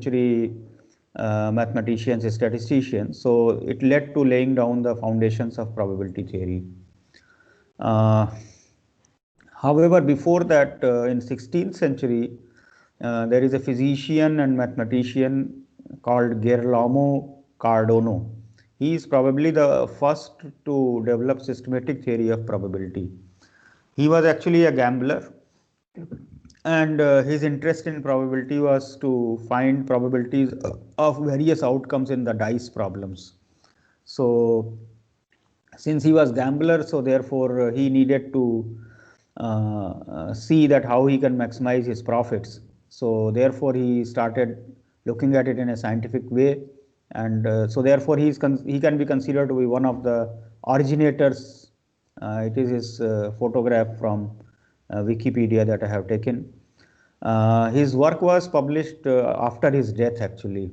century mathematicians, statisticians. So it led to laying down the foundations of probability theory. However, before that, in 16th century, there is a physician and mathematician called Gerolamo Cardano. He is probably the first to develop systematic theory of probability. He was actually a gambler, and his interest in probability was to find probabilities of various outcomes in the dice problems. So since he was gambler, so therefore he needed to see that how he can maximize his profits. So therefore he started looking at it in a scientific way, and so therefore he can be considered to be one of the originators. It is his photograph from Wikipedia that I have taken. His work was published after his death actually,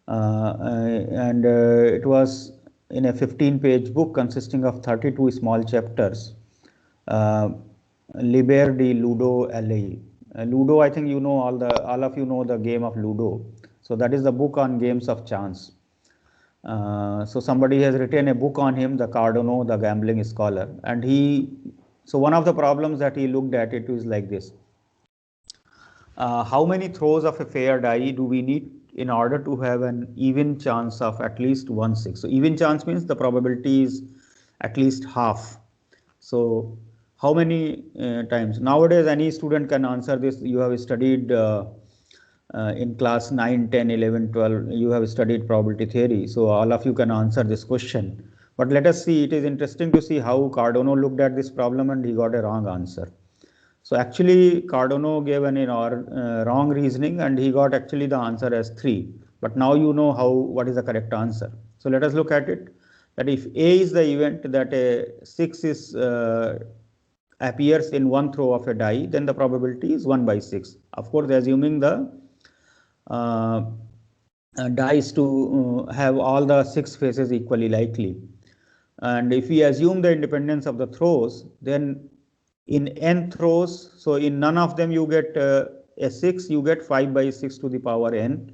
and it was in a 15-page book consisting of 32 small chapters. Liber di Ludo Alei. Ludo, I think you know, all of you know the game of Ludo. So that is the book on games of chance. So somebody has written a book on him, the Cardano, the gambling scholar, and so one of the problems that he looked at it was like this. How many throws of a fair die do we need in order to have an even chance of at least 1/6? So even chance means the probability is at least half. So how many times? Nowadays any student can answer this. You have studied in class 9, 10, 11, 12, you have studied probability theory. So all of you can answer this question. But let us see, it is interesting to see how Cardano looked at this problem and he got a wrong answer. So actually Cardano gave an wrong reasoning and he got actually the answer as 3. But now you know what is the correct answer. So let us look at it. That if A is the event that a 6 is appears in one throw of a die, then the probability is 1/6. Of course, assuming the dice to have all the 6 faces equally likely. And if we assume the independence of the throws, then in n throws, so in none of them you get a 6, you get 5/6 to the power n.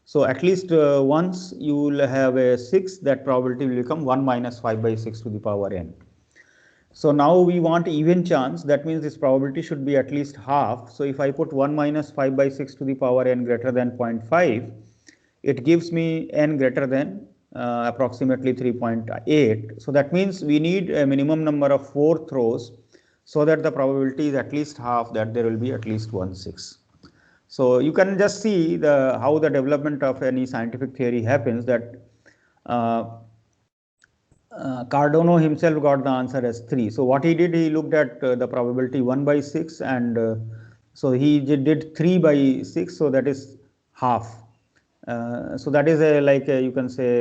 So at least once you will have a 6, that probability will become 1 minus 5/6 to the power n. So now we want even chance, that means this probability should be at least half. So if I put 1 minus 5/6 to the power n greater than 0.5, it gives me n greater than approximately 3.8. So that means we need a minimum number of 4 throws so that the probability is at least half, that there will be at least 1/6. So you can just see how the development of any scientific theory happens, that Cardano himself got the answer as 3. So what he did, he looked at the probability 1/6 and so he did 3/6, so that is half. So that is you can say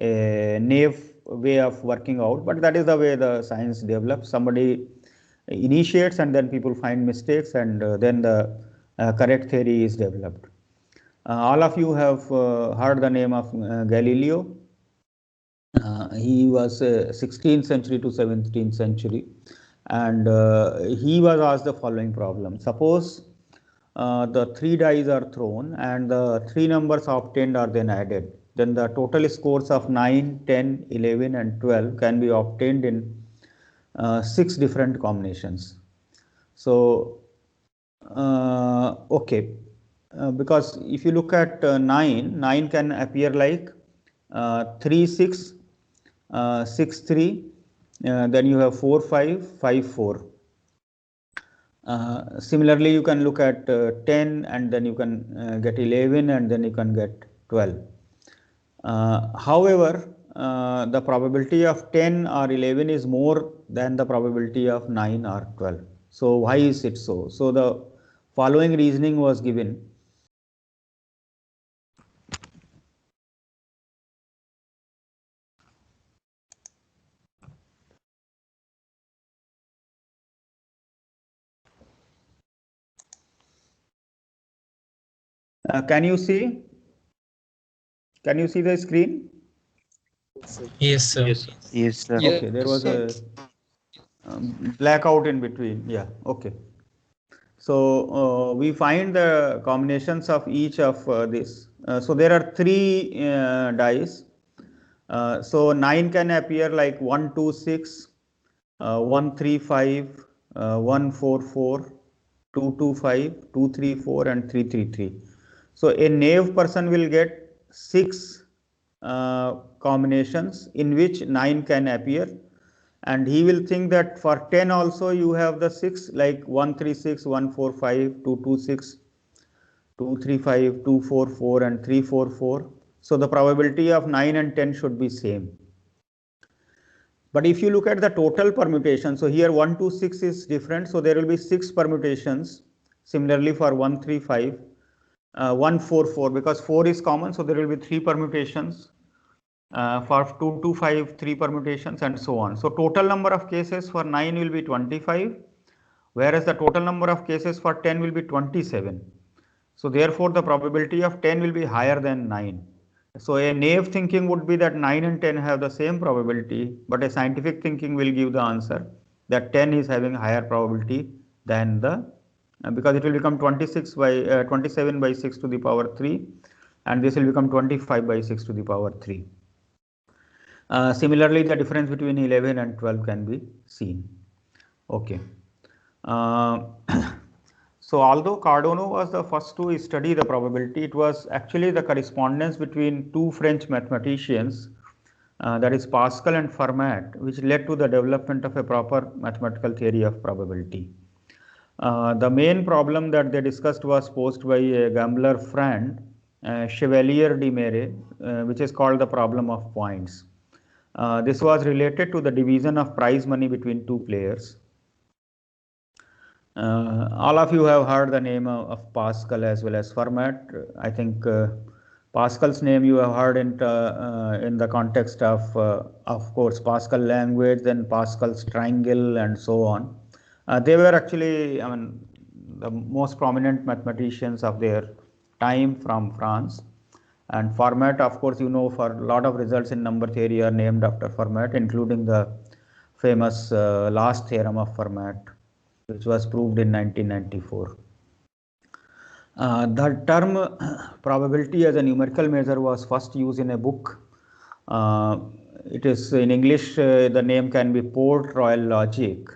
a naive way of working out, but that is the way the science develops. Somebody initiates and then people find mistakes, and then the correct theory is developed. All of you have heard the name of Galileo. He was 16th century to 17th century, and he was asked the following problem. Suppose the 3 dice are thrown and the 3 numbers obtained are then added. Then the total scores of 9, 10, 11 and 12 can be obtained in 6 different combinations. So okay, because if you look at 9 can appear like 3, 6, 6, 3, then you have 4, 5, 5, 4. Similarly, you can look at 10 and then you can get 11 and then you can get 12. However, the probability of 10 or 11 is more than the probability of 9 or 12. So why is it so? So the following reasoning was given. Can you see? Can you see the screen? Yes, sir. Yes, sir. Okay, there was a blackout in between. Yeah, okay. So we find the combinations of each of this. So there are three dice. So 9 can appear like 1, 2, 6, 1, 3, 5, 1, 4, 4, 2, 2, 5, 2, 3, 4 and 3, 3, 3. So a knave person will get 6 combinations in which 9 can appear, and he will think that for 10 also you have the 6 like 1, 3, 6, 1, 4, 5, 2, 2, 6, 2, 3, 5, 2, 4, 4 and 3, 4, 4. So the probability of 9 and 10 should be same. But if you look at the total permutation, so here 1, 2, 6 is different, so there will be 6 permutations. Similarly for 1, 3, 5, 1, 4, 4, because 4 is common, so there will be 3 permutations. For 2, 2, 5, 3 permutations and so on. So total number of cases for 9 will be 25, whereas the total number of cases for 10 will be 27. So therefore the probability of 10 will be higher than 9. So a naive thinking would be that 9 and 10 have the same probability, but a scientific thinking will give the answer that 10 is having higher probability than the, because it will become 26 by 27 by 6 to the power 3, and this will become 25 by 6 to the power 3. Similarly, the difference between 11 and 12 can be seen. Okay. So although Cardano was the first to study the probability, it was actually the correspondence between two French mathematicians, that is Pascal and Fermat, which led to the development of a proper mathematical theory of probability. The main problem that they discussed was posed by a gambler friend, Chevalier de Mere, which is called the problem of points. This was related to the division of prize money between two players. All of you have heard the name of Pascal as well as Fermat. I think Pascal's name you have heard in the context of course, Pascal language, then Pascal's triangle, and so on. They were actually, I mean, the most prominent mathematicians of their time from France. And Fermat, of course, you know, for a lot of results in number theory are named after Fermat, including the famous last theorem of Fermat, which was proved in 1994. The term probability as a numerical measure was first used in a book. It is in English, the name can be Port Royal Logic,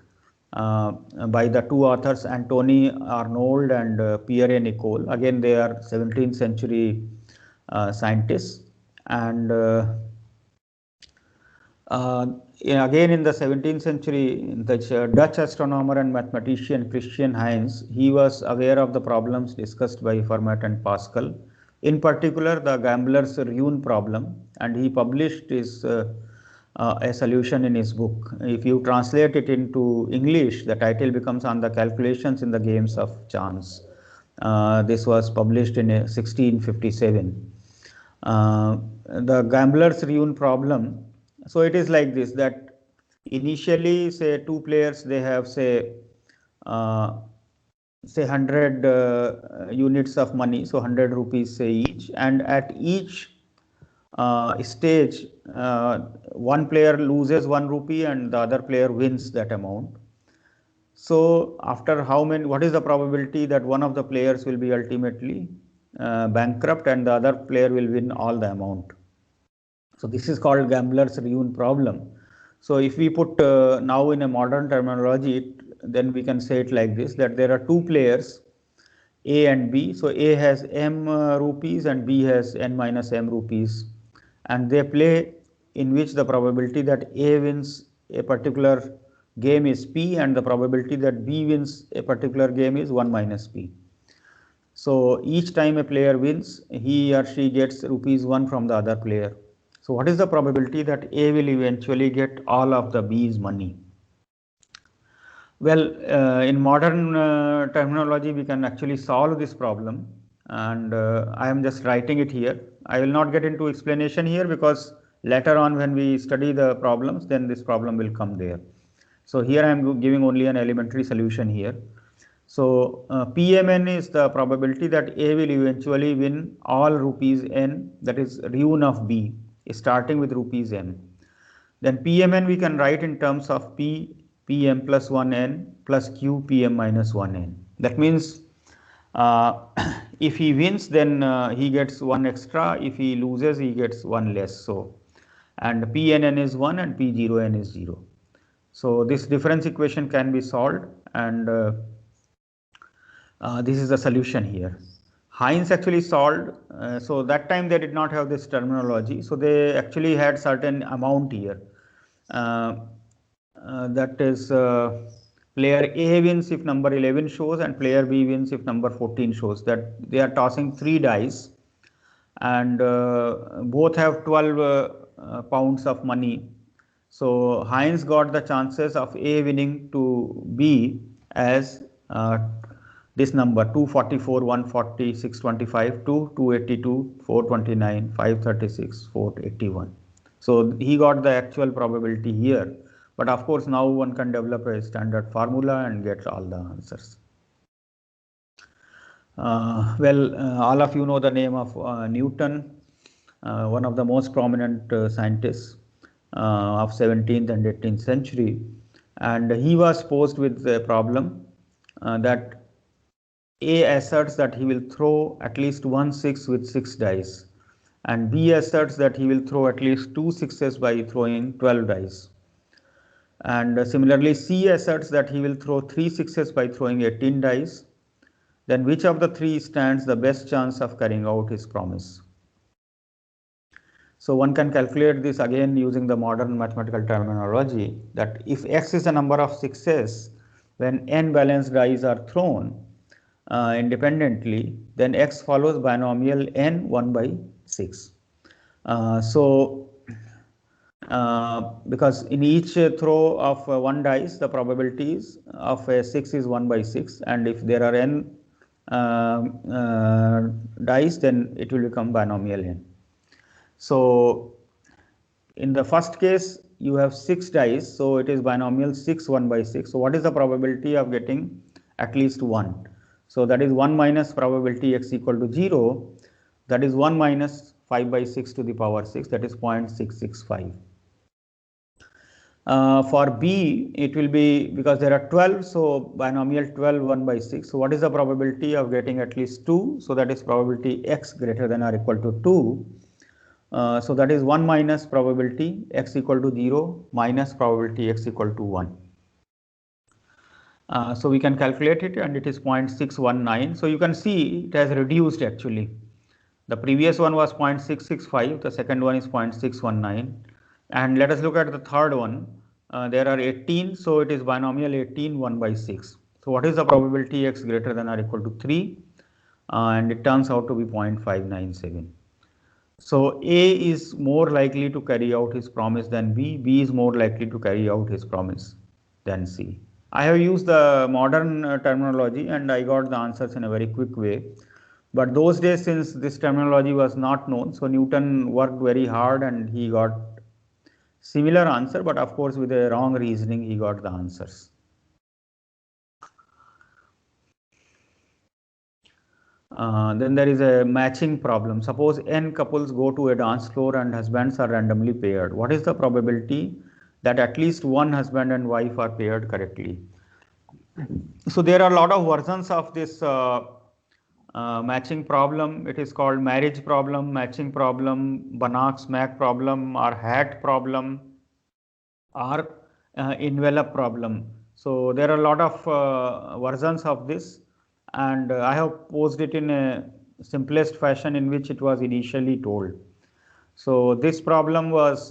by the two authors Anthony Arnauld and Pierre Nicole. Again, they are 17th century scientists, and again in the 17th century, the Dutch astronomer and mathematician Christian Huygens, he was aware of the problems discussed by Fermat and Pascal, in particular the gambler's rune problem, and he published his a solution in his book. If you translate it into English, the title becomes On the Calculations in the Games of Chance. This was published in 1657. The gambler's rune problem. So it is like this, that initially, say two players, they have say 100 units of money, so 100 rupees say each, and at each stage, one player loses 1 rupee and the other player wins that amount. So after how many, what is the probability that one of the players will be ultimately bankrupt and the other player will win all the amount? So this is called gambler's rune problem. So if we put now in a modern terminology, then we can say it like this, that there are two players, A and B. So A has M rupees and B has N minus M rupees, and they play in which the probability that A wins a particular game is P and the probability that B wins a particular game is 1 minus P. So each time a player wins, he or she gets rupees 1 from the other player. So what is the probability that A will eventually get all of the B's money? Well, in modern terminology, we can actually solve this problem, and I am just writing it here. I will not get into explanation here because later on when we study the problems, then this problem will come there. So here I am giving only an elementary solution here. So PMN is the probability that A will eventually win all rupees N, that is rune of B, starting with rupees N. Then PMN we can write in terms of P, Pm plus 1N plus Q, Pm minus 1N. That means if he wins, then he gets 1 extra. If he loses, he gets 1 less. So, and Pnn is 1 and P0n is 0. So this difference equation can be solved, and this is the solution here. Heinz actually solved, so that time they did not have this terminology, so they actually had certain amount here. That is, player A wins if number 11 shows and player B wins if number 14 shows. That they are tossing 3 dice, and both have 12 pounds of money. So Heinz got the chances of A winning to B as this number 244, 140, 625 to 282, 429, 536, 481. So he got the actual probability here. But of course, now one can develop a standard formula and get all the answers. All of you know the name of Newton, one of the most prominent scientists of 17th and 18th century. And he was posed with a problem that A asserts that he will throw at least 1 6 with 6 dice, and B asserts that he will throw at least 2 6s by throwing 12 dice. And similarly, C asserts that he will throw 3 6s by throwing 18 dice. Then which of the three stands the best chance of carrying out his promise? So one can calculate this again using the modern mathematical terminology, that if x is the number of 6s when n balanced dice are thrown independently, then x follows binomial n 1 by 6. Because in each throw of 1 dice, the probabilities of a 6 is 1 by 6, and if there are n dice, then it will become binomial n. So in the first case, you have 6 dice, so it is binomial 6 1 by 6. So what is the probability of getting at least 1? So that is 1 minus probability x equal to 0, that is 1 minus 5 by 6 to the power 6, that is 0.665. For B, it will be, because there are 12, so binomial 12 1 by 6. So what is the probability of getting at least 2? So that is probability x greater than or equal to 2. So that is 1 minus probability x equal to 0 minus probability x equal to 1. So we can calculate it, and it is 0.619. So you can see it has reduced actually. The previous one was 0.665, the second one is 0.619. And let us look at the third one. There are 18, so it is binomial 18 1 by 6. So what is the probability x greater than or equal to 3? And it turns out to be 0.597. So A is more likely to carry out his promise than B. B is more likely to carry out his promise than C. I have used the modern terminology, and I got the answers in a very quick way. But those days, since this terminology was not known, so Newton worked very hard and he got similar answer, but of course with a wrong reasoning he got the answers. Then there is a matching problem. Suppose n couples go to a dance floor and husbands are randomly paired. What is the probability that at least one husband and wife are paired correctly? So there are a lot of versions of this matching problem. It is called marriage problem, matching problem, Banach-Mack problem, or hat problem, or envelope problem. So there are a lot of versions of this, and I have posed it in a simplest fashion in which it was initially told. So this problem was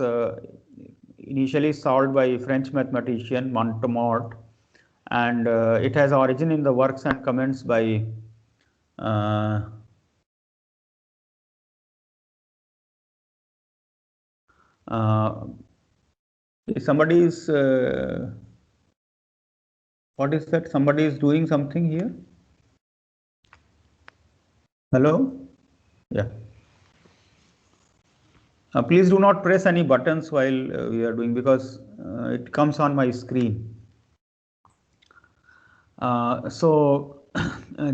initially solved by French mathematician Montemort, and it has origin in the works and comments by somebody is what is that? Somebody is doing something here. Hello? Yeah. Please do not press any buttons while we are doing, because it comes on my screen. So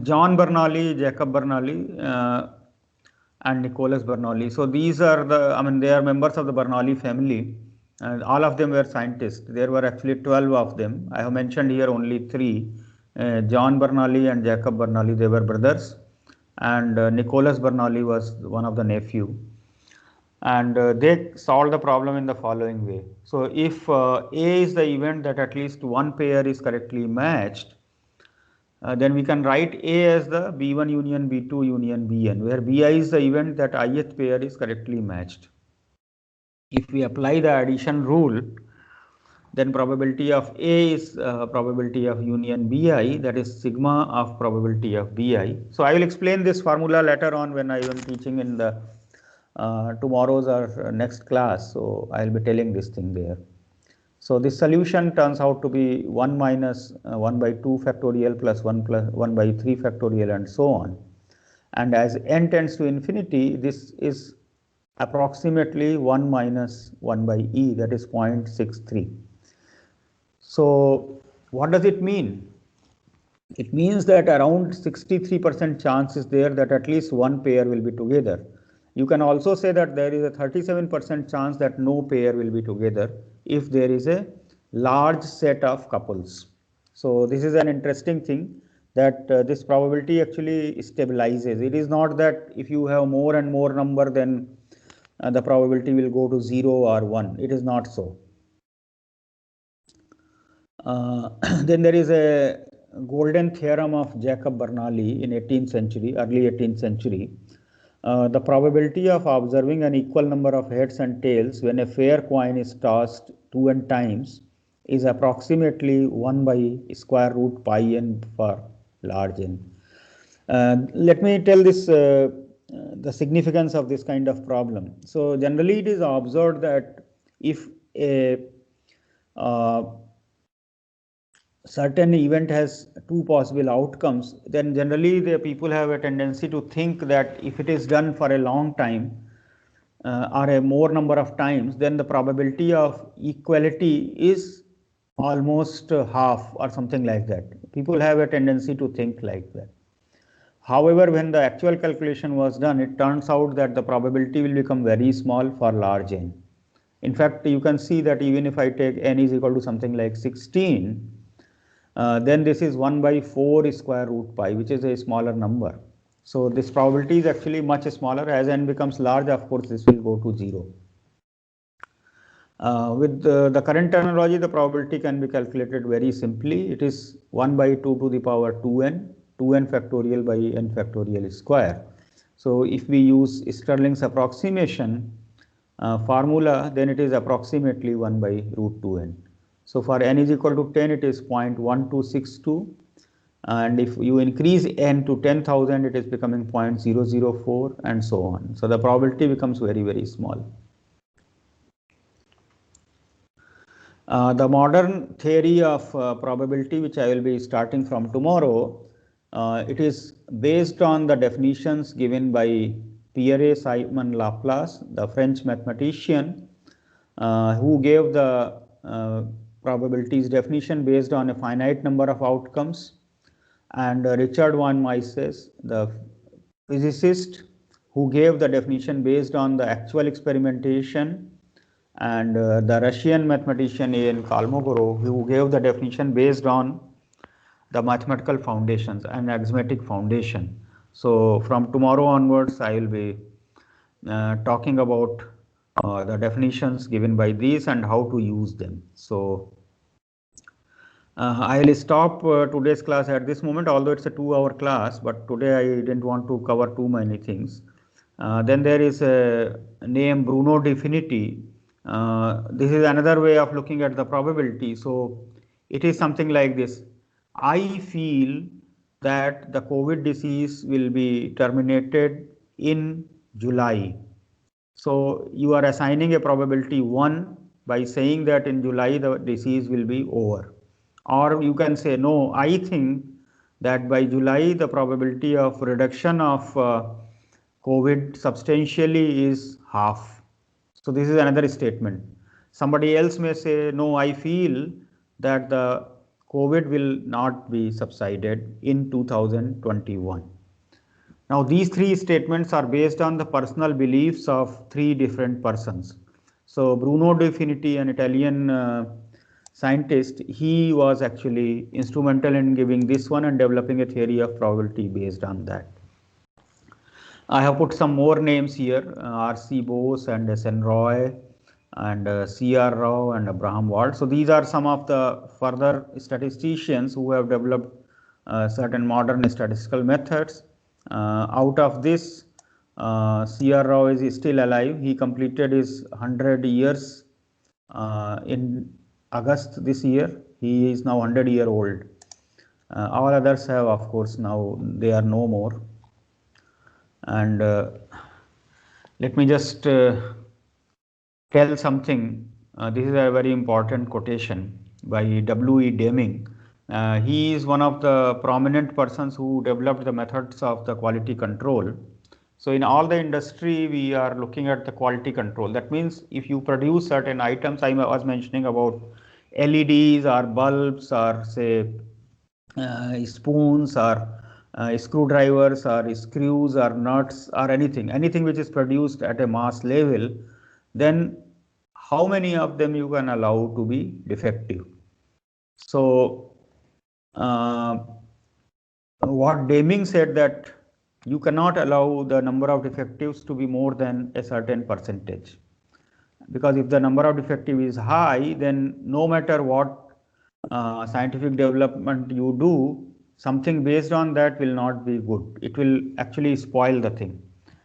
John Bernoulli, Jacob Bernoulli, and Nicholas Bernoulli. So these are they are members of the Bernoulli family, and all of them were scientists. There were actually 12 of them. I have mentioned here only 3. John Bernoulli and Jacob Bernoulli, they were brothers, and Nicholas Bernoulli was one of the nephew. And they solved the problem in the following way. So if A is the event that at least one pair is correctly matched, then we can write A as the B1 union B2 union Bn, where Bi is the event that ith pair is correctly matched. If we apply the addition rule, then probability of A is probability of union Bi, that is sigma of probability of Bi. So I will explain this formula later on when I am teaching in the tomorrow's or next class. So I will be telling this thing there. So this solution turns out to be 1 minus 1 by 2 factorial plus 1 by 3 factorial and so on. And as n tends to infinity, this is approximately 1 minus 1 by e, that is 0.63. So what does it mean? It means that around 63% chance is there that at least one pair will be together. You can also say that there is a 37% chance that no pair will be together if there is a large set of couples. So this is an interesting thing, that this probability actually stabilizes. It is not that if you have more and more number, then the probability will go to 0 or 1. It is not so. Then there is a golden theorem of Jacob Bernoulli in 18th century, early 18th century. The probability of observing an equal number of heads and tails when a fair coin is tossed 2n times is approximately 1 by square root pi n for large n. Let me tell this the significance of this kind of problem. So generally it is observed that if a certain event has two possible outcomes, then generally the people have a tendency to think that if it is done for a long time or a more number of times, then the probability of equality is almost half or something like that. People have a tendency to think like that. However, when the actual calculation was done, it turns out that the probability will become very small for large n. In fact, you can see that even if I take n is equal to something like 16, then this is 1 by 4 square root pi, which is a smaller number. So this probability is actually much smaller. As n becomes large, of course, this will go to 0. With the current terminology, the probability can be calculated very simply. It is 1 by 2 to the power 2n, 2n factorial by n factorial square. So if we use Stirling's approximation formula, then it is approximately 1 by root 2n. So for n is equal to 10, it is 0.1262. And if you increase n to 10,000, it is becoming 0.004 and so on. So the probability becomes very, very small. The modern theory of probability, which I will be starting from tomorrow, it is based on the definitions given by Pierre-Simon Laplace, the French mathematician, who gave the probabilities definition based on a finite number of outcomes, and Richard von Mises, the physicist, who gave the definition based on the actual experimentation, and the Russian mathematician A.N. Kolmogorov, who gave the definition based on the mathematical foundations and axiomatic foundation. So from tomorrow onwards, I will be talking about the definitions given by these and how to use them. So I will stop today's class at this moment, although it's a 2-hour class, but today I didn't want to cover too many things. Then there is a name Bruno Definity. This is another way of looking at the probability. So it is something like this. I feel that the COVID disease will be terminated in July. So you are assigning a probability 1 by saying that in July the disease will be over. Or you can say, no, I think that by July the probability of reduction of COVID substantially is half. So this is another statement. Somebody else may say, no, I feel that the COVID will not be subsided in 2021. Now these three statements are based on the personal beliefs of three different persons. So Bruno Definity, an Italian scientist, he was actually instrumental in giving this one and developing a theory of probability based on that. I have put some more names here, R.C. Bose and S.N. Roy and C.R. Rao and Abraham Wald. So these are some of the further statisticians who have developed certain modern statistical methods. Out of this, C.R. Rao is still alive. He completed his 100 years in August this year. He is now 100-year-old. All others have, of course, now they are no more. And let me just tell something. This is a very important quotation by W.E. Deming. He is one of the prominent persons who developed the methods of the quality control. So in all the industry, we are looking at the quality control. That means if you produce certain items, I was mentioning about LEDs or bulbs or say spoons or screwdrivers or screws or nuts or anything which is produced at a mass level, then how many of them you can allow to be defective? So what Deming said that you cannot allow the number of defectives to be more than a certain percentage, because if the number of defective is high, then no matter what scientific development you do, something based on that will not be good. It will actually spoil the thing.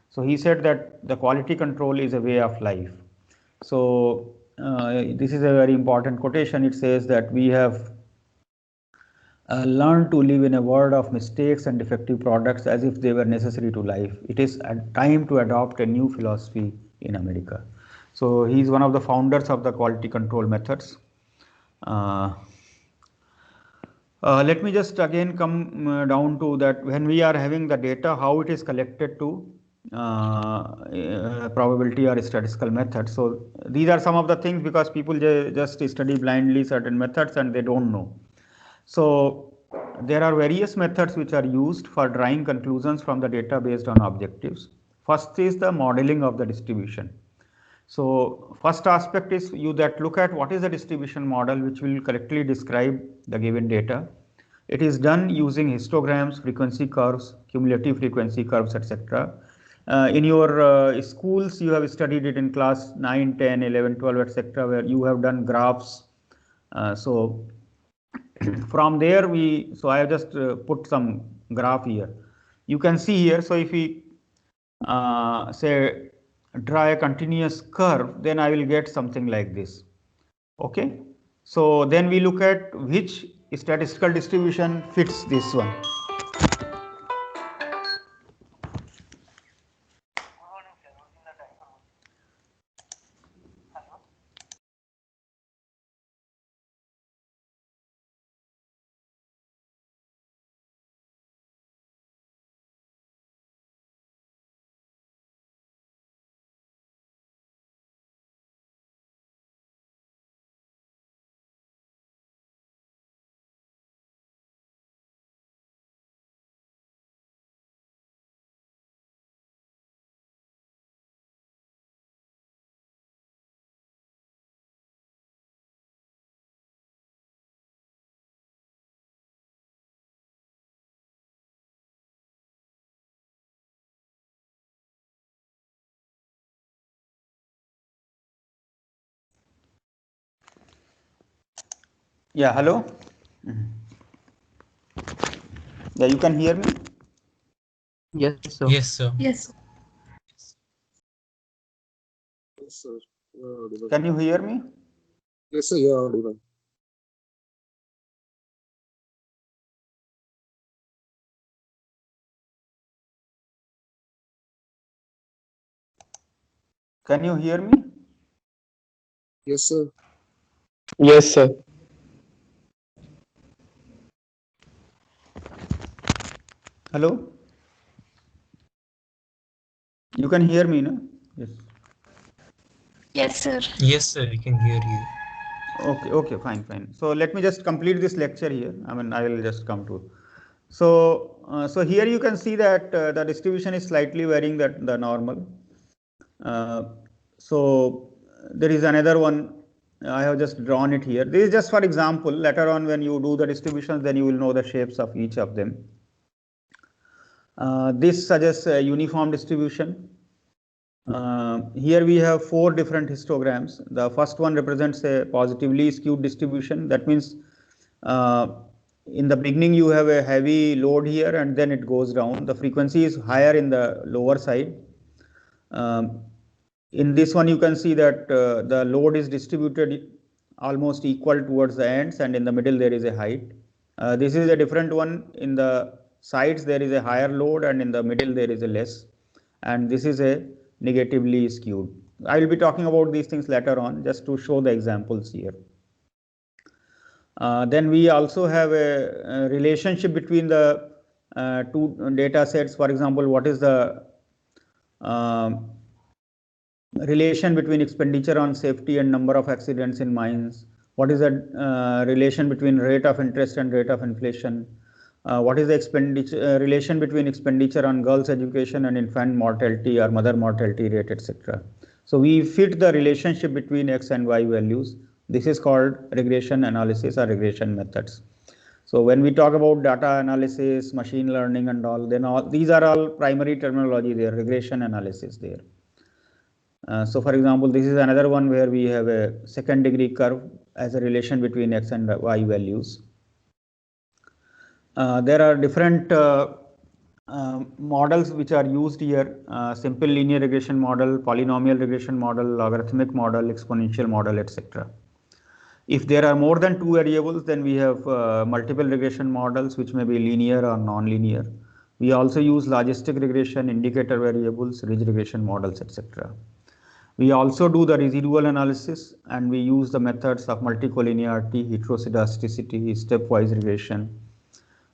So he said that the quality control is a way of life. So this is a very important quotation. It says that we have learned to live in a world of mistakes and defective products as if they were necessary to life. It is time to adopt a new philosophy in America. So he is one of the founders of the quality control methods. Let me just again come down to that when we are having the data, how it is collected to probability or statistical methods. So these are some of the things, because people just study blindly certain methods and they don't know. So there are various methods which are used for drawing conclusions from the data based on objectives. First is the modeling of the distribution. So first aspect is you that look at what is the distribution model which will correctly describe the given data. It is done using histograms, frequency curves, cumulative frequency curves, etc. In your schools, you have studied it in class 9, 10, 11, 12, etc., where you have done graphs. So from there so I have just put some graph here. You can see here. So if we say draw a continuous curve, then I will get something like this. Okay. So then we look at which statistical distribution fits this one. Yeah, hello. Yeah, you can hear me? Yes, sir. Yes, sir. Yes. Yes, sir. You are audible. Can you hear me? Yes, sir, you are audible. Can you hear me? Yes, sir. Yes, sir. Hello? You can hear me, no? Yes. Yes, sir. Yes, sir. We can hear you. Okay, fine. So let me just complete this lecture here. I mean, I will just come to. So, so here you can see that the distribution is slightly varying the normal. So there is another one I have just drawn it here. This is just for example. Later on, when you do the distributions, then you will know the shapes of each of them. This suggests a uniform distribution. Here we have 4 different histograms. The first one represents a positively skewed distribution. That means in the beginning you have a heavy load here and then it goes down. The frequency is higher in the lower side. In this one you can see that the load is distributed almost equal towards the ends, and in the middle there is a height. This is a different one. In the sides there is a higher load and in the middle there is a less, and this is a negatively skewed. I will be talking about these things later on just to show the examples here. Then we also have a relationship between the 2 data sets. For example, what is the relation between expenditure on safety and number of accidents in mines? What is the relation between rate of interest and rate of inflation? What is the expenditure relation between expenditure on girls' education and infant mortality or mother mortality rate, etc. So we fit the relationship between X and Y values. This is called regression analysis or regression methods. So when we talk about data analysis, machine learning and all, then these are all primary terminology there, regression analysis there. So for example, this is another one where we have a second degree curve as a relation between X and Y values. There are different models which are used here: simple linear regression model, polynomial regression model, logarithmic model, exponential model, etc. If there are more than 2 variables, then we have multiple regression models which may be linear or non-linear. We also use logistic regression, indicator variables, ridge regression models, etc. We also do the residual analysis, and we use the methods of multicollinearity, heteroscedasticity, stepwise regression,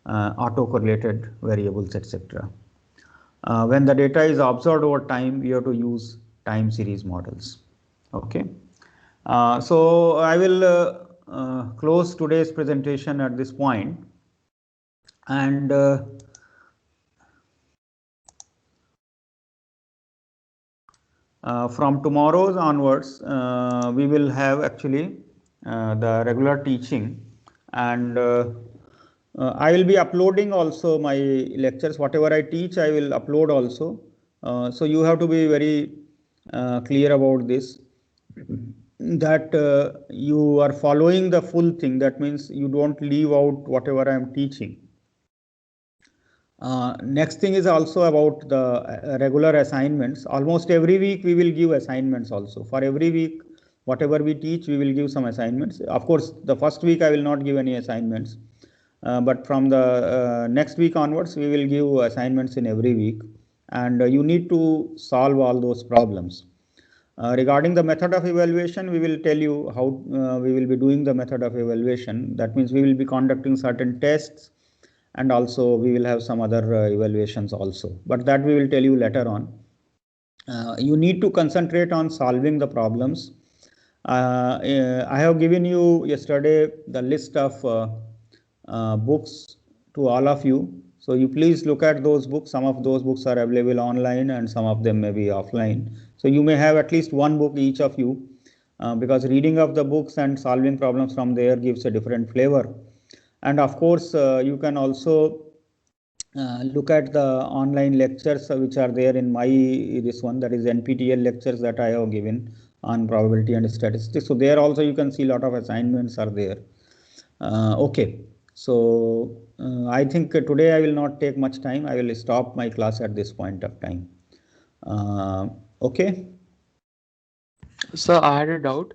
autocorrelated variables, etc. When the data is observed over time, we have to use time series models. Okay. So I will close today's presentation at this point, and from tomorrow onwards, we will have actually the regular teaching, and I will be uploading also my lectures. Whatever I teach, I will upload also. So you have to be very clear about this, that you are following the full thing. That means you don't leave out whatever I am teaching. Next thing is also about the regular assignments. Almost every week we will give assignments also. For every week, whatever we teach, we will give some assignments. Of course, the first week I will not give any assignments. But from the next week onwards, we will give assignments in every week, and you need to solve all those problems. Regarding the method of evaluation, we will tell you how we will be doing the method of evaluation. That means we will be conducting certain tests, and also we will have some other evaluations also. But that we will tell you later on. You need to concentrate on solving the problems. I have given you yesterday the list of books to all of you. So you please look at those books. Some of those books are available online and some of them may be offline. So you may have at least one book each of you, because reading of the books and solving problems from there gives a different flavor. And of course, you can also look at the online lectures which are there in my this one, that is NPTEL lectures that I have given on probability and statistics. So there also you can see a lot of assignments are there. Okay. So I think today I will not take much time. I will stop my class at this point of time. Okay. Sir, I had a doubt.